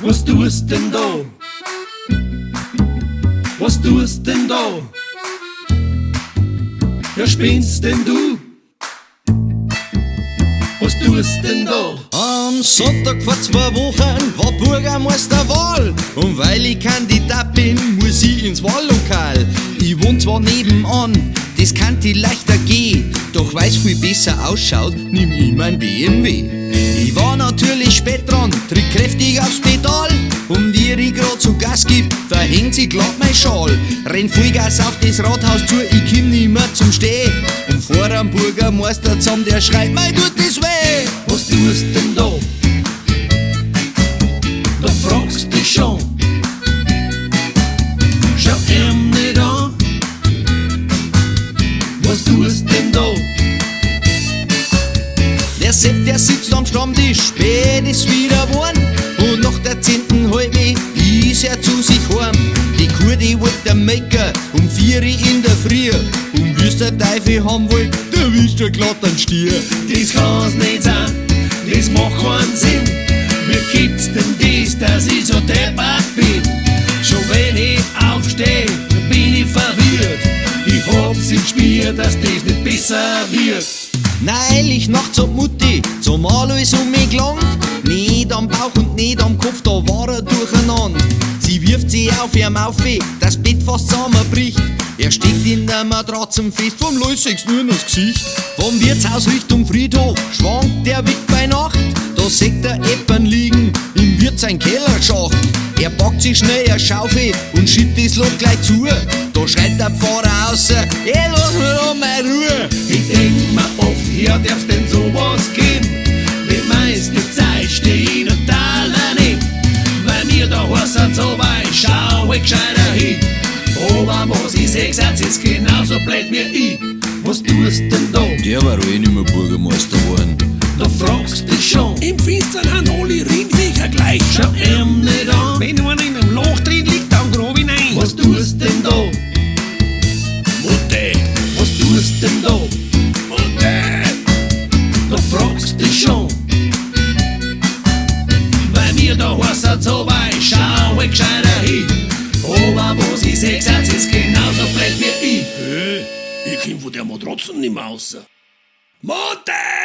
Was tust denn da? Was tust denn da? Ja, spinnst denn du? Was tust denn da? Am Sonntag vor 2 Wochen war Bürgermeisterwahl. Und weil ich Kandidat bin, muss ich ins Wahllokal. Ich wohn zwar nebenan, das kann die leichter gehen. Doch weil's viel besser ausschaut, nimm ich mein BMW. Ich war natürlich spät dran, tritt kräftig aufs Pedal. Und wie ich grad so Gas gib, verhängt sich glatt mein Schal. Renn Vollgas auf das Rathaus zu, ich komm nimmer zum Stehen. Und vor am Bürgermeister zusammen, der schreit, mei tut das weh. Was tust denn da? Da fragst dich schon. Schau ihm nicht an. Was tust denn da? Der Sepp, der sitzt am Stammtisch, spät ist wieder geworden. Und nach der 10. halbe ist er zu sich heim. Die Kuh, die wollt der Maker 4 Uhr in der Früh. Und wie's der Teufel haben wollt, der wischt er glatt an Stier. Das kann's nicht sein, das macht keinen Sinn. Wie gibt's denn das, dass ich so deppert bin? Schon wenn ich aufsteh, bin ich verwirrt. Ich hab's im Spiel, dass das nicht besser wird. Neulich nachts hat Mutti zum alles um mich gelangt. Nicht am Bauch und nicht am Kopf, da war er durcheinander. Sie wirft sich auf ihrem Aufe, das Bett fast zusammenbricht. Er steckt in der Matratze fest, vom Läusig's nur das Gesicht. Vom Wirtshaus Richtung Friedhof schwankt der Wick bei Nacht. Da seht der Eppern liegen, im Wirt sein Kellerschacht. Er packt sich schnell eine Schaufel und schiebt das Loch gleich zu. Da schreit der Pfarrer außer, lass mir doch mal Ruhe. Ich denk mir oft, ja, darf's denn sowas geben? Die meiste Zeit steh ich total daneben. Weil mir da heißt so weit, schau ich gescheiter hin. Aber was ich seh, seid ist genauso blöd wie ich. Was tust denn da? Der war doch eh nicht mehr Bürgermeister geworden. Da fragst dich schon. Im Finstern haben alle Rindviecher gleich. Schau ihm nicht an. Wenn einer in einem Loch drin liegt, dann grab ihn ein. Was tust denn da? Mutte, Was tust denn da? Mutte, Da fragst dich schon. Weil mir da heißt so weit, schau ich gescheiter hin. Aber was ich seh, seid ist genauso blöd wie ich. ich komm von der Matratzen nicht mehr raus. Mutte!